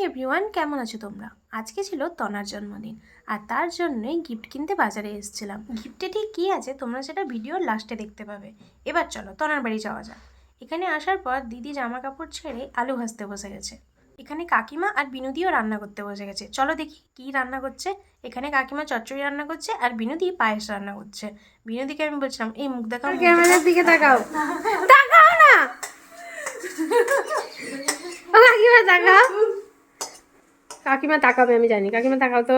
Everyone, কেমন আছো তোমরা? আজকে ছিল তনার জন্মদিন আর তার জন্যই গিফট কিনতে বাজারে এসেছিলাম। গিফটে ঠিক কী আছে তোমরা সেটা ভিডিওর লাস্টে দেখতে পাবে। এবার চলো তনার বাড়ি যাওয়া যাক। এখানে আসার পর দিদি জামা কাপড় ছেড়ে আলু ভাজতে বসে গেছে। এখানে কাকিমা আর বিনুদিও রান্না করতে বসে গেছে। চলো দেখি কী রান্না করছে। এখানে কাকিমা চচ্চড়ি রান্না করছে আর বিনুদি পায়েস রান্না করছে। বিনুদিকে আমি বলছিলাম এই মুখ দেখাও, ক্যামেরার দিকে তাকাও। তাকাও না, ও কাকিমা তাকাও। কাকিমা তাকাবে, আমি জানি। কাকিমা তাকাও তো,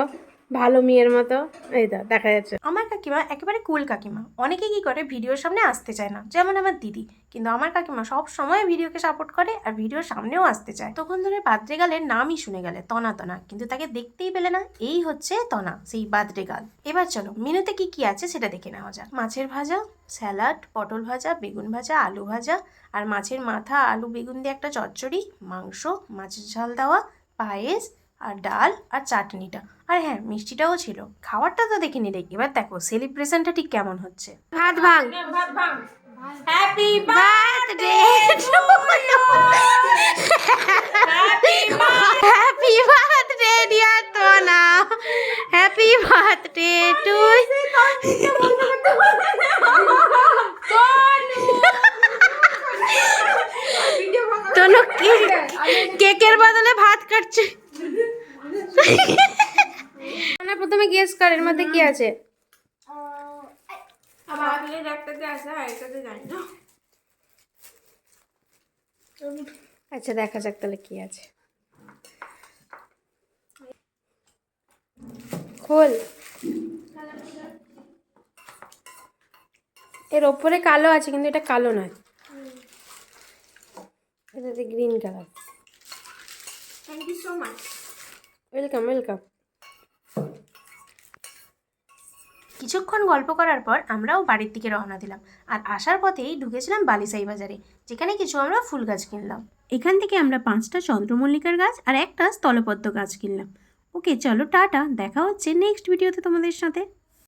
ভালো মেয়ের মতো। এই তো দেখা যাচ্ছে। আমার কাকিমা একেবারে কুল কাকিমা। অনেকে কি করে ভিডিওর সামনে আসতে চায় না, যেমন আমার দিদি। কিন্তু আমার কাকিমা সব সময় ভিডিওকে সাপোর্ট করে আর ভিডিওর সামনেও আসতে চায়। তখন ধরে বার্থডে গালের নামই শুনে গেলে তনা তনা, কিন্তু তাকে দেখতেই পেলে না। এই হচ্ছে তনা, সেই বার্থডে গাল। এবার চলো মেনুতে কি কি আছে সেটা দেখে নেওয়া যাক। মাছের ভাজা, স্যালাড, পটল ভাজা, বেগুন ভাজা, আলু ভাজা আর মাছের মাথা আলু বেগুন দিয়ে একটা চচ্চড়ি, মাংস, মাছের ঝাল দেওয়া, পায়েস আর ডাল আর চাটনিটা। আর হ্যাঁ, মিষ্টিটাও ছিল। খাবারটা তো দেখে নিলে। এবার দেখো সেলিব্রেশনটা ঠিক কেমন হচ্ছে। ভাত ভাঙ। Happy birthday to you, happy birthday dear Tona, happy birthday to. Tanu কেকের বদলে ভাত কাটছে। না, প্রথমে গেস কর এর মধ্যে কি আছে। আচ্ছা দেখা যাক তাহলে কি আছে। খোল। এর ওপরে কালো আছে কিন্তু এটা কালো নয়, এটাতে green colour. Thank you so much. Welcome welcome. কিছুক্ষণ গল্প করার পর আমরাও বাড়ির দিকে রওনা দিলাম। আর আসার পথেই ঢুকেছিলাম বালিসাই বাজারে, যেখানে কিছু আমরা ফুল গাছ কিনলাম। এখান থেকে আমরা 5টা চন্দ্রমল্লিকার গাছ আর একটা স্থলপদ্ম গাছ কিনলাম। ওকে চলো টাটা, দেখা হচ্ছে নেক্সট ভিডিওতে তোমাদের সাথে।